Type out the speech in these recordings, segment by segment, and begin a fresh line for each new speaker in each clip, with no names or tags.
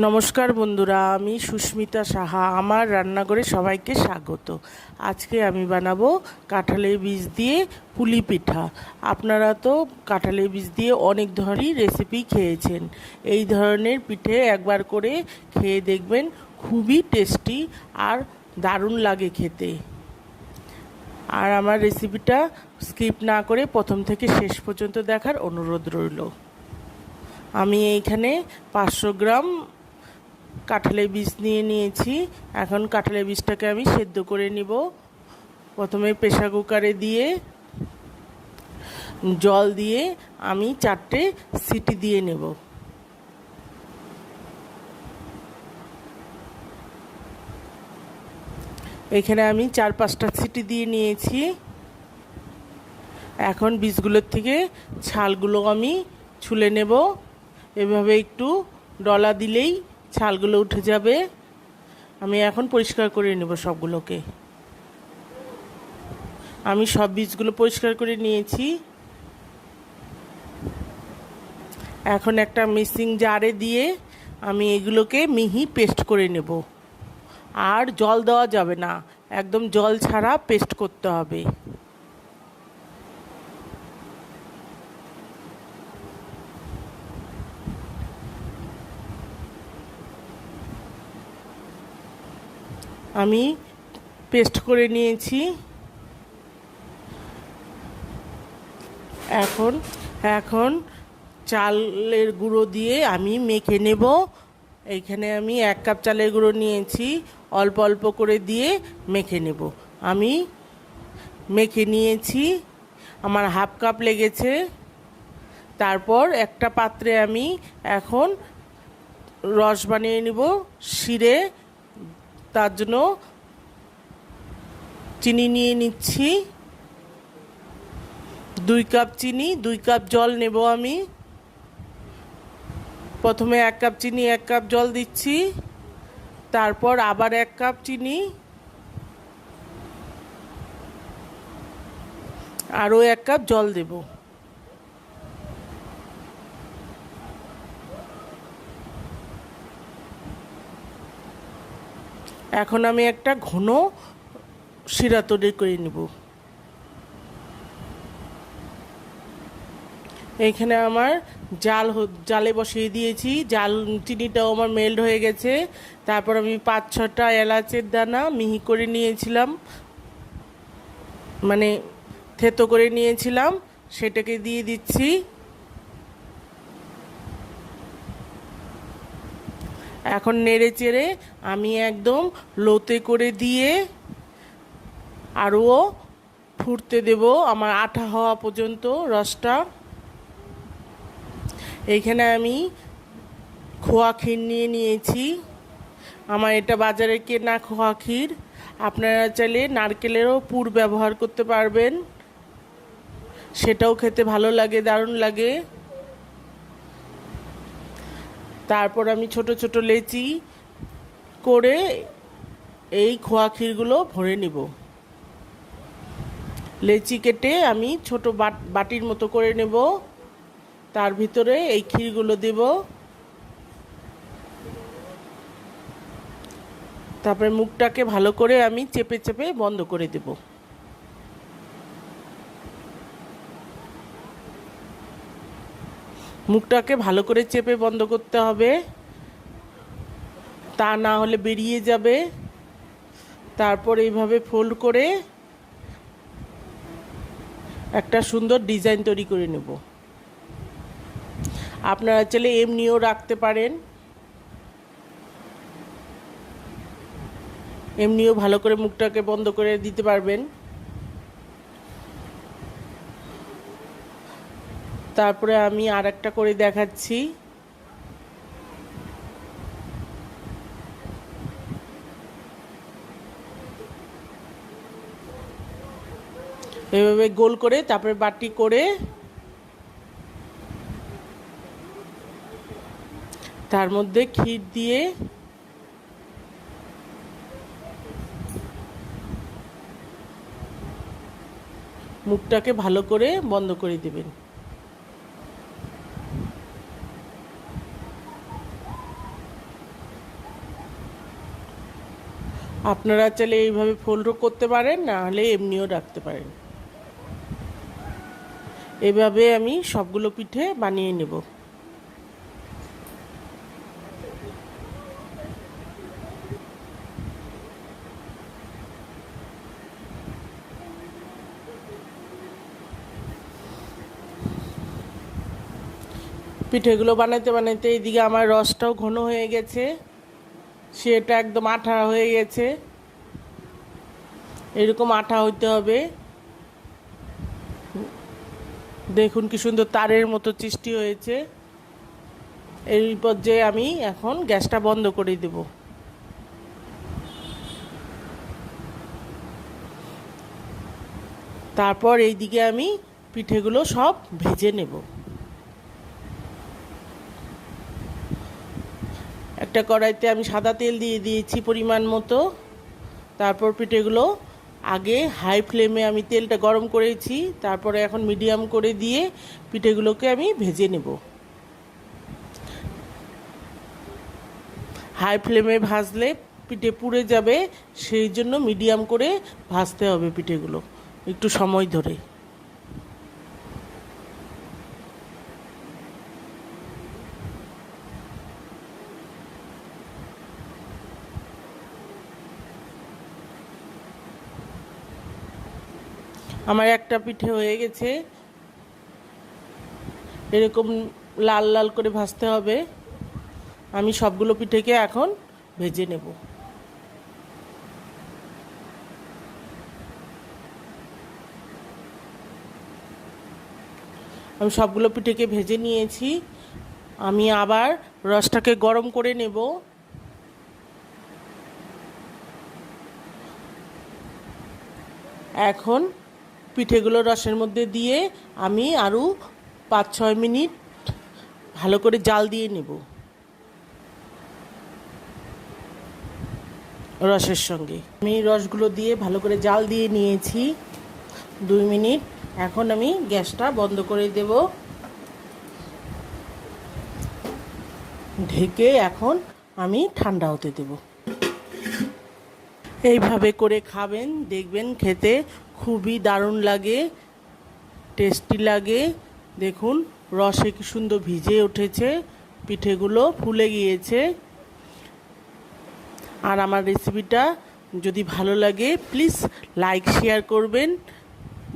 নমস্কার বন্ধুরা, আমি সুস্মিতা সাহা। আমার রান্নাঘরে সবাইকে স্বাগত। আজকে আমি বানাবো কাঁঠালের বীজ দিয়ে পুলি পিঠা। আপনারা তো কাঁঠালের বীজ দিয়ে অনেক ধরনের রেসিপি খেয়েছেন। এই ধরনের পিঠে একবার করে খেয়ে দেখবেন, খুবই টেস্টি আর দারুণ লাগে খেতে। আর আমার রেসিপিটা স্কিপ না করে প্রথম থেকে শেষ পর্যন্ত দেখার অনুরোধ রইল। আমি এইখানে 500 গ্রাম কাঁঠালের বীজ নিয়ে নিয়েছি। এখন কাঁঠালের বীজটাকে আমি সেদ্ধ করে নিব। প্রথমে প্রেসার কুকারে দিয়ে জল দিয়ে আমি 4টে সিটি দিয়ে নেব। এখানে আমি 4-5টা সিটি দিয়ে নিয়েছি। এখন বীজগুলোর থেকে ছালগুলো আমি ছুলে নেব। এভাবে একটু ডলা দিলেই ছালগুলো উঠে যাবে। আমি এখন পরিষ্কার করে নেব সবগুলোকে। আমি সব বীজগুলো পরিষ্কার করে নিয়েছি। এখন একটা মিক্সিং জারে দিয়ে আমি এগুলোকে মিহি পেস্ট করে নেব। আর জল দেওয়া যাবে না, একদম জল ছাড়া পেস্ট করতে হবে। আমি পেস্ট করে নিয়েছি। এখন চালের গুঁড়ো দিয়ে আমি মেখে নেব। এইখানে আমি 1 কাপ চালের গুঁড়ো নিয়েছি, অল্প অল্প করে দিয়ে মেখে নেব। আমি মেখে নিয়েছি, আমার 1/2 কাপ লেগেছে। তারপর একটা পাত্রে আমি এখন রস বানিয়ে নেব শিরে। তার জন্য চিনি নিয়ে নিচ্ছি, 2 কাপ চিনি, 2 কাপ জল নেব আমি। প্রথমে 1 কাপ চিনি 1 কাপ জল দিচ্ছি, তারপর আবার 1 কাপ চিনি, আরও 1 কাপ জল দেব। এখন আমি একটা ঘন শিরা তৈরি করে নেব। এইখানে আমার জালে বসিয়ে দিয়েছি, চিনিটাও আমার মেল্ট হয়ে গেছে। তারপর আমি 5-6টা এলাচের দানা মিহি করে নিয়েছিলাম, মানে থেতো করে নিয়েছিলাম, সেটাকে দিয়ে দিচ্ছি। এখন নেড়ে চেড়ে আমি একদম লোতে করে দিয়ে আরও ফুটতে দেব, আমার আঠা হওয়া পর্যন্ত রসটা। এইখানে আমি খোয়া ক্ষীর নিয়ে নিয়েছি। আমার এটা বাজারে কেনা খোয়া ক্ষীর। আপনারা চাইলে নারকেলেরও পুর ব্যবহার করতে পারবেন, সেটাও খেতে ভালো লাগে, দারুণ লাগে। তারপর আমি ছোট ছোট লেচি করে এই খোয়া ক্ষীরগুলো ভরে নিব। লেচি কেটে আমি ছোট বাটির মতো করে নেব, তার ভিতরে এই ক্ষীরগুলো দেব। তারপরে মুখটাকে ভালো করে আমি চেপে চেপে বন্ধ করে দেব। মুখটাকে ভালো করে চেপে বন্ধ করতে হবে, তা না হলে বেরিয়ে যাবে। তারপর এইভাবে ফোল্ড করে একটা সুন্দর ডিজাইন তৈরি করে নেব। আপনারা চাইলে এমনিও রাখতে পারেন, এমনিও ভালো করে মুখটাকে বন্ধ করে দিতে পারবেন। তারপরে আমি আর একটা করে দেখাচ্ছি। এভাবে গোল করে তারপরে বাটি করে তার মধ্যে ক্ষীর দিয়ে মুখটাকে ভালো করে বন্ধ করে দেবেন। আপনারা চাইলে এইভাবে ফোল্ডও করতে পারেন, না হলে এমনিও রাখতে পারেন। এভাবে আমি সবগুলো পিঠে বানিয়ে নেব। পিঠেগুলো বানাইতে বানাইতে এইদিকে আমার রসটাও ঘন হয়ে গেছে, সেটা একদম আঠা হয়ে গেছে। এরকম আঠা হইতে হবে। দেখুন কি সুন্দর তারের মতো সৃষ্টি হয়েছে। এই পর্যায়ে আমি এখন গ্যাসটা বন্ধ করে দেব। তারপর এইদিকে আমি পিঠেগুলো সব ভেজে নেব। একটা কড়াইতে আমি সাদা তেল দিয়ে দিয়েছি পরিমাণ মতো। তারপর পিঠেগুলো আগে হাই ফ্লেমে আমি তেলটা গরম করেছি, তারপরে এখন মিডিয়াম করে দিয়ে পিঠেগুলোকে আমি ভেজে নেব। হাই ফ্লেমে ভাজলে পিঠে পুড়ে যাবে, সেই জন্য মিডিয়াম করে ভাজতে হবে পিঠেগুলো একটু সময় ধরে। আমার একটা পিঠে হয়ে গেছে, এরকম লাল লাল করে ভাজতে হবে। আমি সবগুলো পিঠেকে এখন ভেজে নেব। আমি সবগুলো পিঠেকে ভেজে নিয়েছি। আমি আবার রসটাকে গরম করে নেব। এখন পিঠেগুলো রসের মধ্যে দিয়ে আমি আরও 5-6 মিনিট ভালো করে জাল দিয়ে নেব রসের সঙ্গে। আমি রসগুলো দিয়ে ভালো করে জাল দিয়ে নিয়েছি 2 মিনিট। এখন আমি গ্যাসটা বন্ধ করে দেব। ঢেকে এখন আমি ঠান্ডা হতে দেব। এইভাবে করে খাবেন, দেখবেন খেতে খুবই দারুণ লাগে, টেস্টি লাগে। দেখুন রসে কি সুন্দর ভিজে উঠেছে, পিঠেগুলো ফুলে গিয়েছে। আর আমার রেসিপিটা যদি ভালো লাগে প্লিজ লাইক শেয়ার করবেন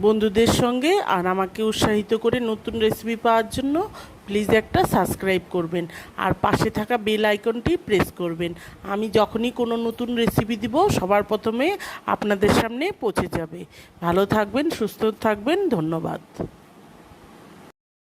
বন্ধুদের সঙ্গে, আর আমাকে উৎসাহিত করে নতুন রেসিপি পাওয়ার জন্য প্লিজ একটা সাবস্ক্রাইব করবেন, আর পাশে থাকা বেল আইকনটি প্রেস করবেন। আমি যখনই কোনো নতুন রেসিপি দিব সবার প্রথমে আপনাদের সামনে পৌঁছে যাবে। ভালো থাকবেন, সুস্থ থাকবেন, ধন্যবাদ।